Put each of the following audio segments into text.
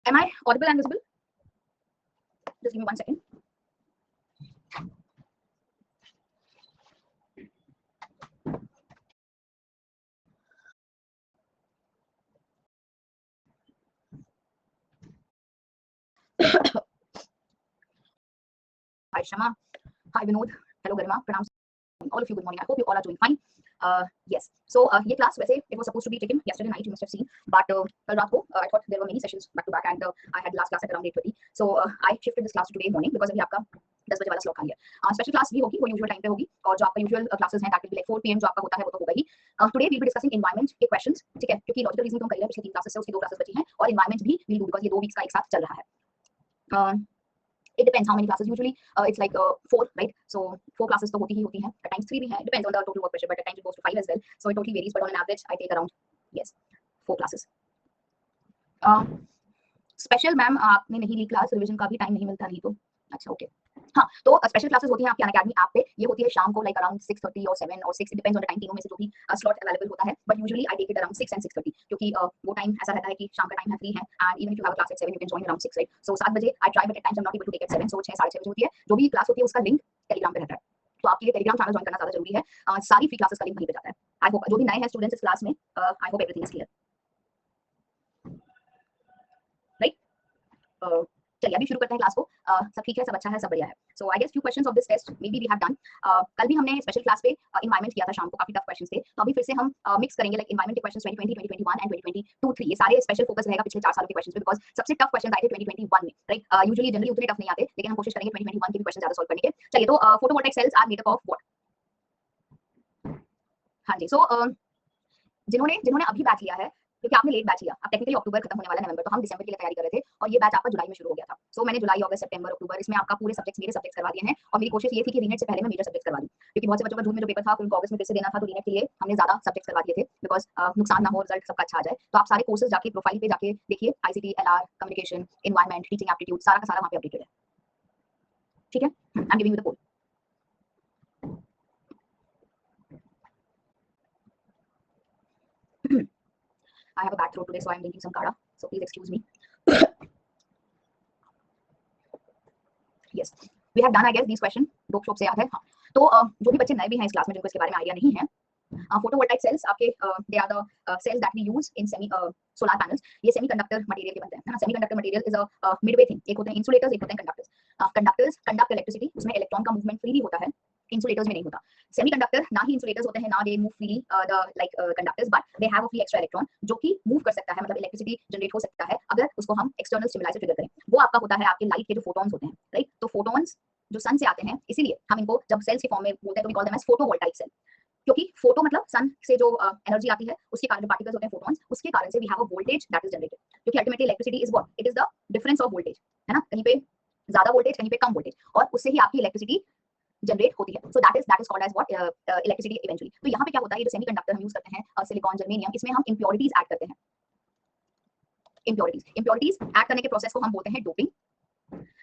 Am I audible and visible? Just give me 1 second. Hi Shama. Hi Vinod. Hello Garima. Pranam. All of you, good morning. I hope you all are doing fine. Yes. So ये class वैसे it was supposed to be taken yesterday night, you must have seen, but कल रात को I thought there were many sessions back to back and I had last class at around 8:30. So I shifted this class to today morning because अभी आपका 10 बजे वाला slot खाली है. Special class भी होगी, वो usual time पे होगी और जो आपका usual classes हैं that will be like 4 PM जो आपका होता है वो तो होगा ही. Today we'll be discussing environment के questions, ठीक है, क्योंकि logical reasoning तो हम कर रहे हैं पिछले 3 क्लासेस से, उसकी 2 क्लासेस बची हैं और environment भी we'll do because ये 2 weeks का एक साथ चल रहा है. It depends how many classes. Usually it's like 4, right? So 4 classes तो होती ही होती हैं. At times 3 भी हैं. It depends on the total work pressure, but at times it goes to 5 as well. So it totally varies, but on an average I take around 4 classes. Special ma'am आपने नहीं ली class, revision का भी time नहीं मिलता नहीं तो अच्छा okay. हाँ, तो स्पेशल क्लासेस होती हैं आपकी अनअकैडमी ऐप पे. ये होती है शाम को लाइक अराउंड 6:30 और 7 और 6, डिपेंड्स ऑन द टाइम, तीनों में से जो भी स्लॉट अवेलेबल होता है. But usually I take it around 6 and 6:30 क्योंकि वो टाइम ऐसा रहता है कि शाम का टाइम है, फ्री है and even if you have a class at 7 you can join around 6, right? So 7 बजे I try, but at times I am not able to take at 7, so 6 साढ़े 6 बजे होती है. जो भी क्लास होती है उसका लिंक टेलीग्राम पे रहता है, तो आपके लिए टेलीग्राम चैनल ज्वाइन करना ज्यादा जरूरी है. सारी फ्री क्लासेस का लिंक वहीं पे जाता है. आई होप जो भी नए हैं स्टूडेंट्स इस क्लास में, I hope everything is clear, right? चलिए अभी शुरू करते हैं क्लास को. सब ठीक है, सब अच्छा है, सब बढ़िया है. So I guess few questions of this test may be we have done. कल भी हमने स्पेशल क्लास पे एनवायरनमेंट किया था शाम को, काफी टफ क्वेश्चंस थे. तो अभी फिर से हम मिक्स करेंगे लाइक एनवायरनमेंट के क्वेश्चंस 2020, 2021 एंड 2022-3. ये सारे स्पेशल फोकस रहेगा पिछले 4 सालों के क्वेश्चंस पे बिकॉज़ सबसे टफ क्वेश्चंस आए थे 2021 में, राइट? यूजुअली जनरली उतने टफ नहीं आते, लेकिन हम कोशिश करेंगे 2021 के भी क्वेश्चन ज्यादा सॉल्व करने के. चलिए तो photovoltaic cells are made up of what? हाँ जी. सो जिन्होंने जिन्होंने अभी बैच लिया है, क्योंकि आपने लेट बैच लिया, अब टेक्निकली अक्टूबर खत्म होने वाला है, नवंबर, तो हम दिसंबर के लिए तैयारी कर रहे थे और ये बैच आपका जुलाई में शुरू हो गया था. सो मैंने जुलाई, अगस्त, सितंबर, अक्टूबर इसमें आपका पूरे सब्जेक्ट्स, मेरे सब्जेक्ट्स करवा दिए हैं और मेरी कोशिश ये थी कि रीनेट से पहले मैं मेजर सब्जेक्ट्स करवा दूं, क्योंकि बहुत से बच्चों का जून में जो पेपर था उनको अगस्त में फिर से देना था, तो रीनेट के लिए हमने ज्यादा सब्जेक्ट्स करवा दिए थे बिकॉज नुकसान ना हो, रिजल्ट सबका अच्छा आ जाए. तो आप सारे कोर्सेज जाके प्रोफाइल पे जाके देखिए, ICT, LR, communication, environment, teaching aptitude, सारा का सारा वहाँ पे अपडेटेड है, ठीक है? I am giving you the code. I have a bad throat today, so I'm drinking some kara. So please excuse me. Yes, we have done, I guess, these questions. दो shop से याद है. हाँ, तो जो भी बच्चे नए भी हैं इस क्लास में, जिनको इसके बारे में आइडिया नहीं है, फोटोवोल्टाइक सेल्स आपके they are the cells that we use in semi solar panels. ये सेमीकंडक्टर मटेरियल के बनते हैं, है ना? Semiconductor material is a midway thing. एक होते हैं इंसुलेटर्स, एक होते हैं कंडक्टर्स. कंडक्टर्स कंडक्ट इलेक्ट्रिसिटी, उसमें इलेक्ट्रॉन का मूवमेंट फ्रीली होता है, इंसुलेटर्स में नहीं होता. सेमीकंडक्टर ना ही इंसुलेटर्स होते हैं, ना they move freely the like conductors, but they have a free extra electron जो कि मूव कर सकता है, मतलब इलेक्ट्रिसिटी जनरेट हो सकता है अगर उसको हम एक्सटर्नल स्टिमुलाई से ट्रिगर करें. वो आपका होता है आपके लाइट के जो फोटॉन्स होते हैं, राइट? तो फोटॉन्स जो सन से आते हैं, इसीलिए हम इनको जब सेल्स के फॉर्म में बोलते हैं तो we call them as photovoltaic cell, क्योंकि फोटो मतलब सन से जो एनर्जी आती है उसके कारण जो पार्टिकल्स होते हैं फोटॉन्स, उसके कारण से we have a voltage that is generated, क्योंकि ultimately electricity is what? It is the difference of voltage, है ना? कहीं पे ज्यादा वोल्टेज, कहीं पे कम वोल्टेज, और उससे ही आपकी इलेक्ट्रिसिटी जनरेट होती है. So that is called as what? Electricity eventually. तो यहाँ पे क्या होता है, ये जो सेमीकंडक्टर हम यूज करते हैं, सिलिकॉन, जर्मेनियम, इसमें हम इंप्योरिटीज ऐड करते हैं. इंप्योरिटीज ऐड करने के प्रोसेस को हम बोलते हैं doping,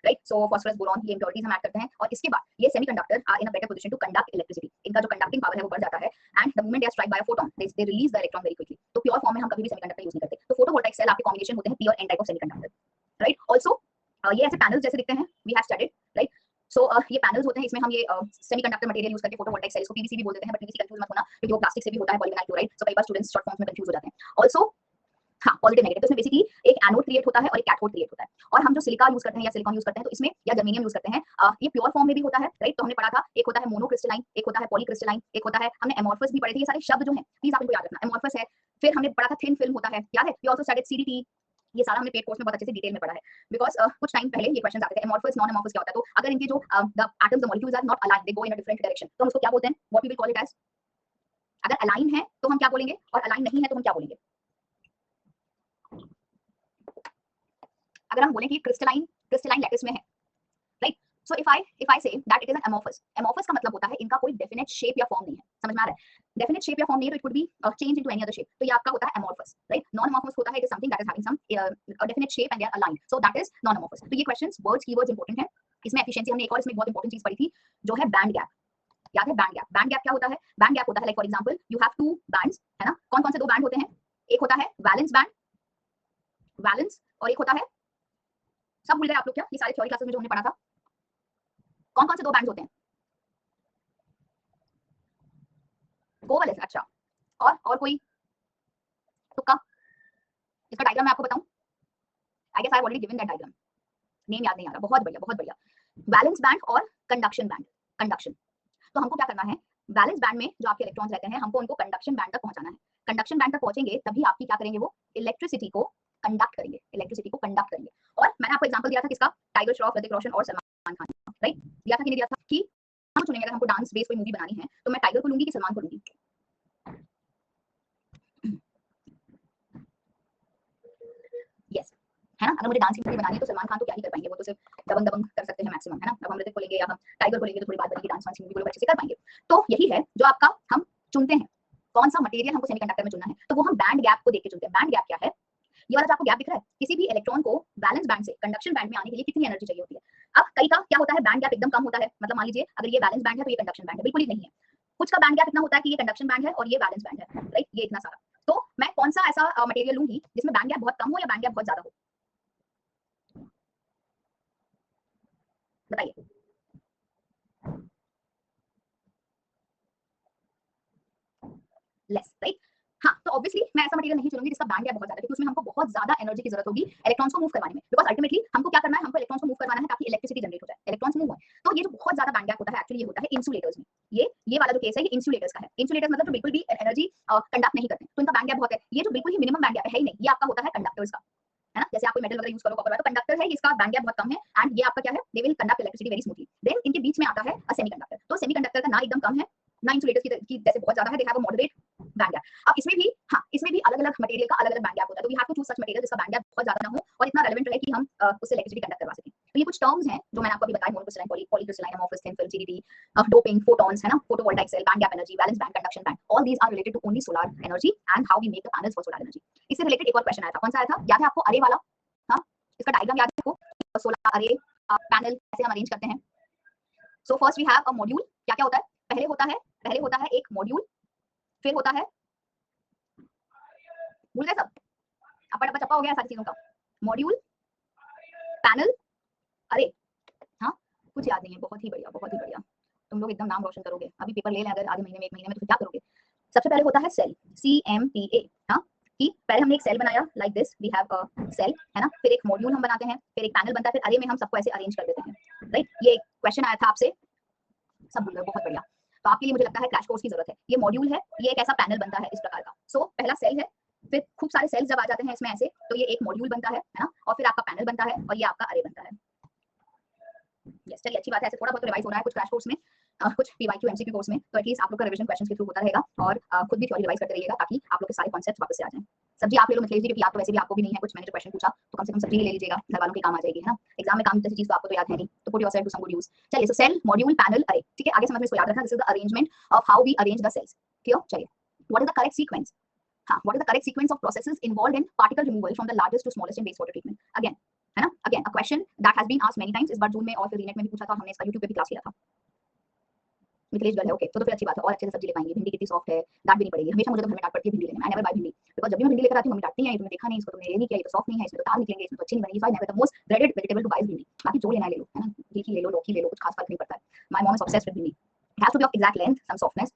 right? So phosphorus, boron, ये इंप्योरिटीज हम ऐड करते हैं और इसके बाद ये semiconductor are in a better position to conduct electricity. इनका जो कंडक्टिंग पावर है वो बढ़ जाता है and the moment they are strike by a photon they release the electron very quickly. तो प्योर फॉर्म में हम कभी भी सेमीकंडक्टर यूज नहीं करते. तो फोटोवोल्टाइक सेल आपके कॉम्बिनेशन होते हैं pure N type of semiconductor, right? Also ये ऐसे पैनल्स जैसे दिखते हैं, we have studied, right? So ये पैनल्स होते हैं, इसमें हम ये सेमीकंडक्टर मटेरियल यूज करके फोटोवोल्टाइक सेल्स को पीवीसी भी बोल देते हैं, बट पीवीसी कंफ्यूज मत होना क्योंकि वो प्लास्टिक से भी होता है, पॉलीविनाइल क्लोराइड. सो कई बार स्टूडेंट्स शॉर्ट फॉर्म्स में कंफ्यूज हो जाते हैं. आल्सो हाँ, पॉजिटिव नेगेटिव, तो इसमें बेसिकली एक एनोड क्रिएट होता है और एक कैथोड क्रिएट होता है. और हम जो सिलिका यूज करते हैं या सिलिकॉन यूज करते हैं, तो इसमें या जर्मेनियम यूज करते हैं, ये प्योर फॉर्म में भी होता है, राइट? तो हमने पढ़ा था, एक होता है मोनोक्रिस्टलाइन, एक होता है पॉलीक्रिस्टलाइन, एक होता है, हमने एमॉर्फस भी पढ़े थे. ये सारे शब्द जो हैं प्लीज आप इनको याद रखना. एमॉर्फस है, फिर हमने पढ़ा था थिन फिल्म होता है, याद है? We also studied CDT. ये सारा हमने पेड कोर्स में बहुत अच्छे से डिटेल में पढ़ा है बिकॉज कुछ टाइम पहले ये क्वेश्चन आते थे, एमॉर्फस, नॉन एमॉर्फस क्या होता है. तो अगर इनके जो the atoms, the molecules are not aligned, they go in a different direction, तो हम उसको क्या बोलते हैं? What we will call it as? अगर अलाइन है तो हम क्या बोलेंगे और अलाइन नहीं है तो हम क्या बोलेंगे? अगर हम बोलें कि क्रिस्टलाइन लैटिस में है, right? So if I say that it is an amorphous. Amorphous का मतलब होता है इनका कोई डेफिनेट शेप या फॉर्म नहीं है. समझ में आ रहा है? डेफिनेट शेप या फॉर्म नहीं है तो it could B change into any other shape. तो ये आपका होता है एमॉर्फस, राइट? नॉन एमॉर्फस होता है it is something that is having some definite shape and they are aligned, so that is non amorphous. तो ये क्वेश्चंस, वर्ड्स, कीवर्ड्स इंपॉर्टेंट है. इसमें एफिशिएंसी, हमने एक और इसमें बहुत इंपॉर्टेंट चीज पढ़ी थी जो है बैंड गैप. याद है बैंड गैप? बैंड गैप क्या होता है? बैंड गैप होता है like for example you have two bands, है ना? कौन कौन से दो बैंड होते हैं? एक होता है वैलेंस बैंड, वैलेंस, और एक होता है सब भूल गए आप लोग क्या? ये सारे थ्योरी क्लासेस में जो हमने पढ़ा था? कौन कौन से दो बैंड्स होते हैं? कोवलेंस, अच्छा। और कोई तुक्का? इसका डायग्राम मैं आपको बताऊं? I guess I have already given that diagram, name याद नहीं आ रहा। बहुत बढ़िया, बहुत बढ़िया। वैलेंस बैंड और कंडक्शन बैंड। कंडक्शन, तो हमको क्या करना है, वैलेंस बैंड में जो आपके इलेक्ट्रॉन्स रहते हैं हमको उनको कंडक्शन बैंड तक पहुंचाना है। कंडक्शन बैंड तक पहुंचेंगे तभी आपकी क्या करेंगे, वो इलेक्ट्रिसिटी को कंडक्ट करेंगे, इलेक्ट्रिसिटी को कंडक्ट करेंगे। और मैंने आपको एग्जांपल दिया था किसका? टाइगर श्रॉफ, ऋतिक रोशन और सलमान खान, राइट? दिया था कि नहीं दिया था? कि हम चुनेंगे अगर हमको डांस बेस्ड कोई मूवी बनानी है तो मैं टाइगर को लूंगी कि सलमान को लूंगी? यस, है ना? अगर मुझे डांस की मूवी बनानी है तो सलमान खान तो क्या ही कर पाएंगे, वो तो सिर्फ दबंग दबंग कर सकते हैं मैक्सिमम, है ना? अब हम ऋतिक को लेंगे या हम टाइगर को लेंगे तो थोड़ी बात बनेगी, डांस वांस की मूवी को लोग अच्छे से कर पाएंगे। तो यही है जो आपका हम चुनते हैं, कौन सा मटेरियल हमको सेमीकंडक्टर में चुनना है, तो वो हम बैंड गैप को देख के चुनते हैं। बैंड गैप क्या है? ये वाला जो आपको गैप दिख रहा है, किसी भी इलेक्ट्रॉन को वैलेंस बैंड से कंडक्शन बैंड में आने के लिए कितनी एनर्जी चाहिए होती है। अब कई का क्या होता है, बैंड गैप एकदम कम होता है, मतलब मान लीजिए अगर ये वैलेंस बैंड है तो ये कंडक्शन बैंड है, बिल्कुल ही नहीं है। कुछ का बैंड गैप इतना होता है कि ये कंडक्शन बैंड है और ये वैलेंस बैंड है, राइट? ये इतना सारा। तो मैं कौन सा ऐसा मटेरियल लूंगी जिसमें बैंड गैप बहुत कम हो या बैंड गैप बहुत ज्यादा हो? बताइए। Less, right? हाँ, तो ऑब्वियसली मैं ऐसा मटेरियल नहीं चुनूंगी जिसका बैंड गैप बहुत ज्यादा है, क्योंकि उसमें हमको बहुत ज्यादा एनर्जी की जरूरत होगी इलेक्ट्रॉन्स को मूव करवाने में, बिकॉज अल्टीमेटली हमको क्या करना है, हमको इलेक्ट्रॉन्स को मूव करवाना है ताकि इलेक्ट्रिसिटी जनरेट हो जाए, इलेक्ट्रॉन्स मूव हो। तो ये जो बहुत ज्यादा बैंड गैप होता है एक्चुअली ये होता है इंसुलेटर्स में। ये वाला जो केस है ये इंसुलेटर्स का है। इंसुलेटर्स मतलब जो बिल्कुल भी एनर्जी कंडक्ट नहीं करते, तो इनका बैंड गैप बहुत है। ये जो बिल्कुल ही मिनिमम बैंड गैप है ही नहीं, ये आपका होता है कंडक्टर्स का, है ना? जैसे आप कोई मेटल वगैरह यूज करो, कॉपर वाला, तो कंडक्टर है, इसका बैंड गैप बहुत कम है एंड ये आपका क्या है, they will conduct electricity very smoothly. Then इनके बीच में आता है अ सेमीकंडक्टर। तो सेमीकंडक्टर का ना एकदम कम है ना इंसुलेटर्स की जैसे बहुत ज्यादा है, they have a moderate band gap. अब इसमें भी हाँ, इसमें भी अलग-अलग मटेरियल का अलग-अलग बैंड गैप होता है, तो we have to choose such material जिसका बैंड गैप बहुत ज्यादा ना हो और इतना रेलेवेंट रहे कि हम उससे इलेक्ट्रिसिटी कंडक्ट करवा सकें। तो ये कुछ टर्म्स हैं जो मैंने आपको अभी बताए, monocrystalline, polycrystalline, amorphous, thin film, GDT, doping, photons, है ना? Photovoltaic cell, band gap energy, valence band, conduction band, all these are related to only solar energy and how we make the panels for solar energy. इससे related एक और question आया था, कौन सा आया था? याद है आपको? अरे वाला, हाँ? इसका डायग्राम याद है आपको? सोलर अरे पैनल कैसे हम अरेंज करते हैं? So first we have a module. क्या क्या होता है? पहले होता है एक मॉड्यूल, फिर होता है, भूल गए सब? अपा टप्पा चप्पा हो गया सारी चीजों का। मॉड्यूल, पैनल, अरे, हाँ? कुछ याद नहीं है, बहुत ही बढ़िया, बहुत ही बढ़िया। तुम लोग एकदम नाम रोशन करोगे। अभी पेपर ले लें अगर आधे महीने में, 1 महीने में, तो क्या करोगे? सबसे पहले होता है सेल, CMPA, हाँ? कि पहले हमने एक सेल बनाया like this, we have a cell, है ना? फिर एक मॉड्यूल हम बनाते हैं, फिर एक पैनल बनता है, फिर अरे में हम सबको ऐसे अरेंज कर देते हैं, राइट? ये एक क्वेश्चन आया था आपसे, सब भूल गए, बहुत बढ़िया। तो आपके लिए मुझे लगता है क्रैश कोर्स की जरूरत है। ये मॉड्यूल है, ये एक ऐसा पैनल बनता है इस प्रकार का। सो पहला सेल है, फिर खूब सारे सेल्स जब आ जाते हैं इसमें ऐसे, तो ये एक मॉड्यूल बनता है ना? और फिर आपका पैनल बनता है और ये आपका अरे बनता है। यस, चलिए अच्छी बात है, ऐसे थोड़ा बहुत रिवाइज हो रहा है कुछ क्रैश कोर्स में, कुछ पीवाईक्यू एमसीक्यू कोर्स में, तो एटलीस्ट आप लोग का रिवीजन क्वेश्चंस के थ्रू होता रहेगा और खुद भी थ्योरी रिवाइज करते रहिएगा ताकि आप लोग के सारे कॉन्सेप्ट्स वापस से आ जाएं। सब्जी आप ले लो, मत लीजिए, क्योंकि आप तो वैसे भी आपको भी नहीं है कुछ, मैंने जो क्वेश्चन पूछा तो कम से कम सब्जी ही ले लीजिएगा, घर वालों के काम आ जाएगी, है ना? एग्जाम में काम जैसी चीज तो आपको तो याद है नहीं, तो put yourself to some good use. चलिए, सो सेल, मॉड्यूल, पैनल, अरे, ठीक है? आगे समझ में इसको याद रखना, this is the arrangement of how we arrange the cells. Clear? चलिए, what is the correct sequence? हाँ, what is the correct sequence of processes involved in particle removal from the largest to smallest in waste water treatment? Again, है ना? Again a question that has been asked many times, इस बार जून में और फिर रीनेट में भी पूछा था, हमने इसका यूट्यूब पे भी क्लास लिया था। मिथिलेश गल है, ओके, तो फिर अच्छी बात है, और अच्छे से सब्जी ले पाएंगे। भिंडी कितनी सॉफ्ट है, डांट भी नहीं पड़ेगी। हमेशा मुझे तो घर में डांट पड़ती है भिंडी लेने में, आई नेवर बाय भिंडी, बिकॉज़ जब भी मैं भिंडी लेकर आती हूँ मम्मी डांटती है, ये तुमने देखा नहीं, इसको तुमने ये नहीं किया, ये तो सॉफ्ट नहीं है, इसमें तो तार निकलेंगे, इसमें तो अच्छी नहीं बनेगी। So I never, the most dreaded vegetable to buy is भिंडी। बाकी जो लेना है ले लो, है ना? लीकी ले लो, लौकी ले लो, कुछ खास फर्क नहीं पड़ता है। My mom is obsessed with bhindi, it has to be of exact length, some softness.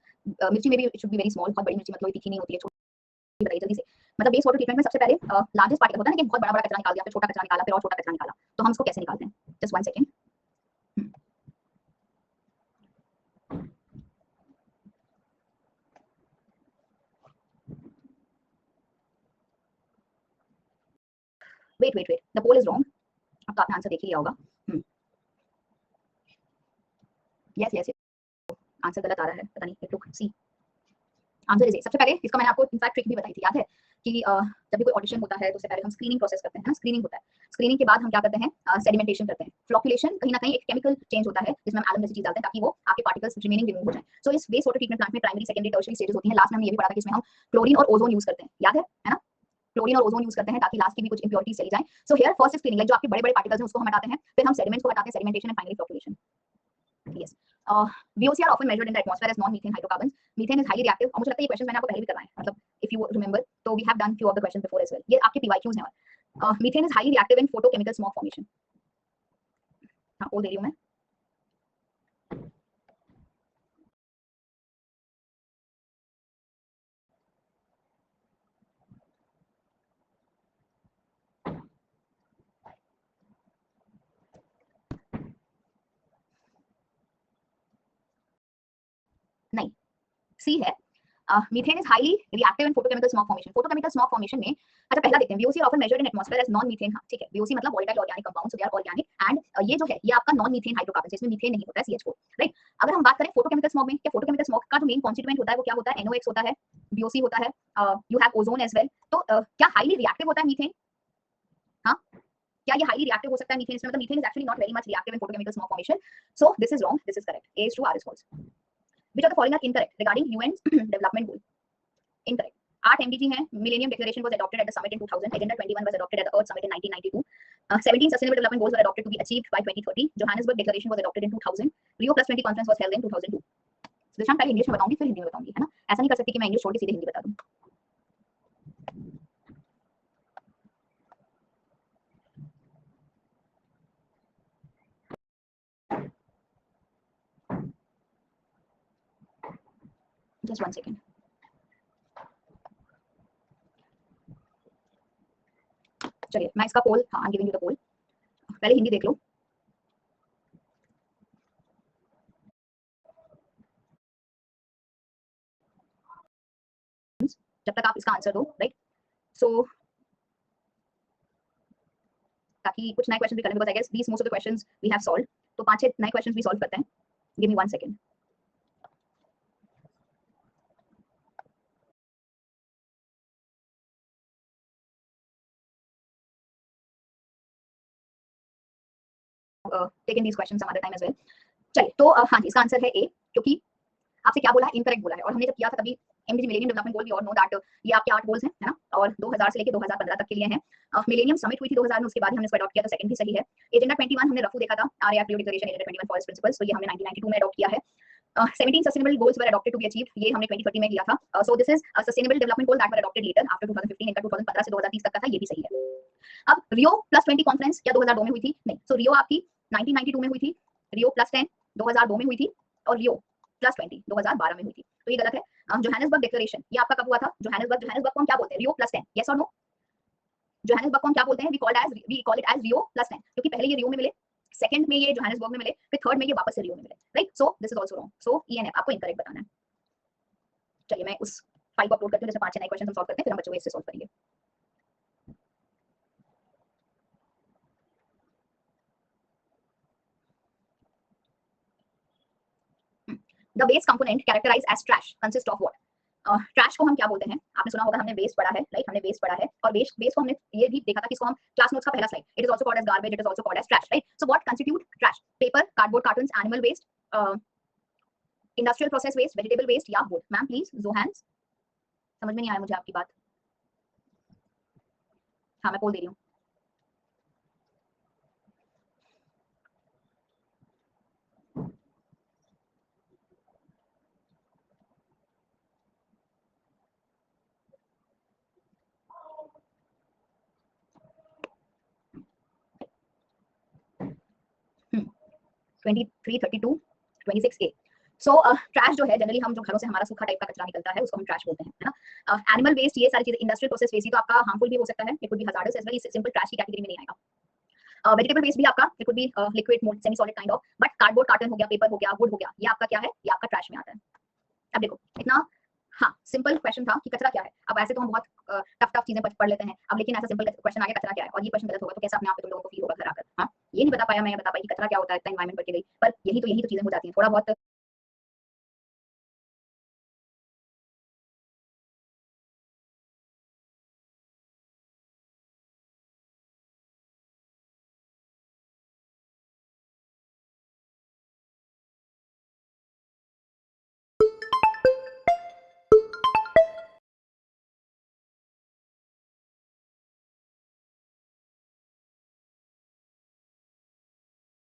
मिर्ची में भी it should be very small, बहुत बड़ी मिर्ची मतलब तीखी नहीं होती है, छोटी बताइए जल्दी से। मतलब वेस्ट वाटर ट्रीटमेंट में सबसे पहले लार्जेस्ट पार्टिकल होता है ना कि बहुत बड़ा बड़ा कचरा निकाल दिया, फिर छोटा कचरा निकाला, फिर और छोटा कचरा निकाला, तो हम उसको कैसे निकालते हैं? Just 1 second. Wait, the poll is wrong. अब तो आपने आंसर देख ही लिया होगा। यस, आंसर गलत आ रहा है, पता नहीं, it look C, answer is A. सबसे पहले इसका मैंने आपको इनफैक्ट ट्रिक भी बताई थी, याद है? कि जब भी कोई ऑडिशन होता है तो उससे पहले हम स्क्रीनिंग प्रोसेस करते हैं ना, स्क्रीनिंग होता है। स्क्रीनिंग के बाद हम क्या करते हैं, सेडिमेंटेशन करते हैं। फ्लोकुलेशन कहीं ना कहीं एक केमिकल चेंज होता है जिसमें हम एलम जैसी चीज डालते हैं ताकि वो आपके पार्टिकल्स रिमेनिंग रिमूव हो जाए। सो इस वेस्ट वाटर ट्रीटमेंट प्लांट में प्राइमरी, सेकेंडरी, टर्शियरी स्टेजेस होती हैं। लास्ट में हमने ये भी पढ़ा था कि इसमें हम क्लोरीन और ओजोन यूज करते हैं, याद है ना? क्लोरीन और ओजोन यूज करते हैं ताकि लास्ट की भी कुछ इंप्योरिटीज चली जाए। So here first screening, like जो आपके बड़े बड़े पार्टिकल्स हैं उसको हम हटाते हैं, फिर हम सेडिमेंट्स को हटाते हैं, sedimentation and finally flocculation. Yes, VOC are often measured in the atmosphere as non-methane hydrocarbons. Methane is highly reactive, और मुझे लगता है ये क्वेश्चन मैंने आपको पहले भी करवाए हैं, मतलब if you remember, तो we have done few of the questions before as well. ये आपके PYQs हैं। Methane is highly reactive in photochemical smog formation. हाँ पोल दे रही हूँ मैं। नहीं, सी है। Methane is highly reactive in photochemical smog formation. Photochemical smog formation में अच्छा पहला देखते हैं, VOC often measured in atmosphere as non methane. ठीक है, VOC मतलब volatile organic compounds, they are organic and ये जो है ये आपका नॉन मीथेन हाइड्रोकार्बन, इसमें मीथेन नहीं होता है, CH4, राइट। अगर हम बात करें फोटोकेमिकल स्मॉग में, क्या फोटोकेमिकल स्मॉग का जो मेन कॉन्स्टिट्यूएंट होता है वो क्या होता है? NOx होता है, VOC होता है, you have ozone as well. तो क्या हाईली रिएक्टिव होता है मीथेन? हाँ, क्या ये हाईली रिएक्टिव हो सकता है मीथेन? इसमें मतलब methane is actually not very much reactive in photochemical smog formation. So this is wrong, this is correct, A is true, R is false. Which of the following are incorrect regarding UN's development goal? Incorrect. 8 MDG हैं. Millennium Declaration was adopted at the summit in 2000. Agenda 21 was adopted at the Earth Summit in 1992. 17 Sustainable Development Goals were adopted to be achieved by 2030. Johannesburg Declaration was adopted in 2000. Rio Plus 20 conference was held in 2002. दिशा पहले English में बताऊंगी फिर हिंदी में बताऊंगी, है ना? ऐसा नहीं कर सकती कि मैं इंग्लिश छोड़ के सीधे हिंदी बता दूं। Just 1 second. चलिए मैं इसका पोल, हाँ, गिविंग यू द पोल। पहले हिंदी देख लो। जब तक आप इसका आंसर दो, राइट। सो ताकि कुछ नए क्वेश्चन भी करने, because I guess these most of the questions we have solved. तो 5-6 नए क्वेश्चंस भी सॉल्व करते हैं। Give me 1 second. Taken these questions some other time as well. चलिए तो हाँ जी, इसका आंसर है ए, क्योंकि आपसे क्या बोला है? इनकरेक्ट बोला है। और हमने जब किया था तभी MDG millennium development goal, we all know that ये आपके 8 गोल्स हैं, है ना? और 2000 से लेके 2015 तक के लिए हैं। मिलेनियम समिट हुई थी 2000 में, उसके बाद हमने इसको अडॉप्ट किया, तो सेकंड भी सही है। एजेंडा 21 हमने रफू देखा था, RIR Rio declaration, agenda 21 forest principles, तो ये हमने 1992 में अडॉप्ट किया है। 17 sustainable goals were adopted to be achieved, ये हमने 2030 में किया था। So this is sustainable development goal that were adopted later after 2015, इनका 2015 से 2030 तक का था, ये भी सही है। अब रियो प्लस 20 कॉन्फ्रेंस क्या 2002 में हुई थी? नहीं। सो रियो आपकी 1992 में हुई थी, रियो प्लस 10 2002 में हुई थी, और रियो प्लस 20 2012 में हुई थी, तो ये गलत है। जोहानिसबर्ग डिक्लेरेशन ये आपका कब हुआ था? जोहानिसबर्ग को हम क्या बोलते हैं? रियो प्लस 10, यस और नो? जोहानिसबर्ग को हम क्या बोलते हैं? We call it as Rio plus 10, क्योंकि पहले ये रियो में मिले, सेकंड में ये जोहानिसबर्ग में मिले, फिर थर्ड में ये वापस से रियो में मिले, right. So this is also wrong. So ENF आपको इनकरेक्ट बताना है। चलिए मैं उस फाइल को अपलोड करती हूं, जैसे 5-6 नए क्वेश्चन हम सॉल्व करते हैं, फिर हम बच्चों को इससे सॉल्व करेंगे। The waste component characterized as trash consist of what? Trash को हम क्या बोलते हैं? आपने सुना होगा, हमने वेस्ट पढ़ा है, राइट। हमने वेस्ट पढ़ा है, और वेस्ट को हमने ये भी देखा था कि इसको हम क्लास नोट्स का पहला slide, it is also called as garbage, it is also called as trash, right. So what constitute trash? Paper, cardboard cartons, animal waste, industrial process waste, vegetable waste, या बोथ? Ma'am please Johannes. समझ में नहीं आया मुझे आपकी बात। हाँ मैं बोल दे रही हूँ। हम्म 23, 32, 26A। सो ट्रैश जो है, जनरली हम जो घरों से हमारा सूखा टाइप का कचरा निकलता है उसको हम ट्रैश बोलते हैं, है ना। एनिमल वेस्ट, ये सारी चीजें, इंडस्ट्रियल प्रोसेस वेस्ट, तो आपका हार्मफुल भी हो सकता है, it could be hazardous as well, simple trash की कैटेगरी में नहीं आएगा। वेजिटेबल वेस्ट भी आपका, it could be liquid mode, semi solid kind of, but cardboard carton हो गया, पेपर हो गया, वुड हो गया, ये आपका क्या है? ये आपका ट्रैश में आता है। अब देखो इतना हाँ सिंपल क्वेश्चन था कि कचरा क्या है। अब ऐसे तो हम बहुत टफ चीजें पढ़ लेते हैं, अब लेकिन ऐसा सिंपल क्वेश्चन आ गया कचरा क्या है, और ये क्वेश्चन गलत होगा तो कैसा अपने आप पे तुम लोगों को फील होगा घर आकर? हाँ, ये नहीं बता पाया मैं, बता पाई कि कचरा क्या होता है, इतना एनवायरमेंट पढ़ के गई, पर यही तो चीजें हो जाती हैं थोड़ा बहुत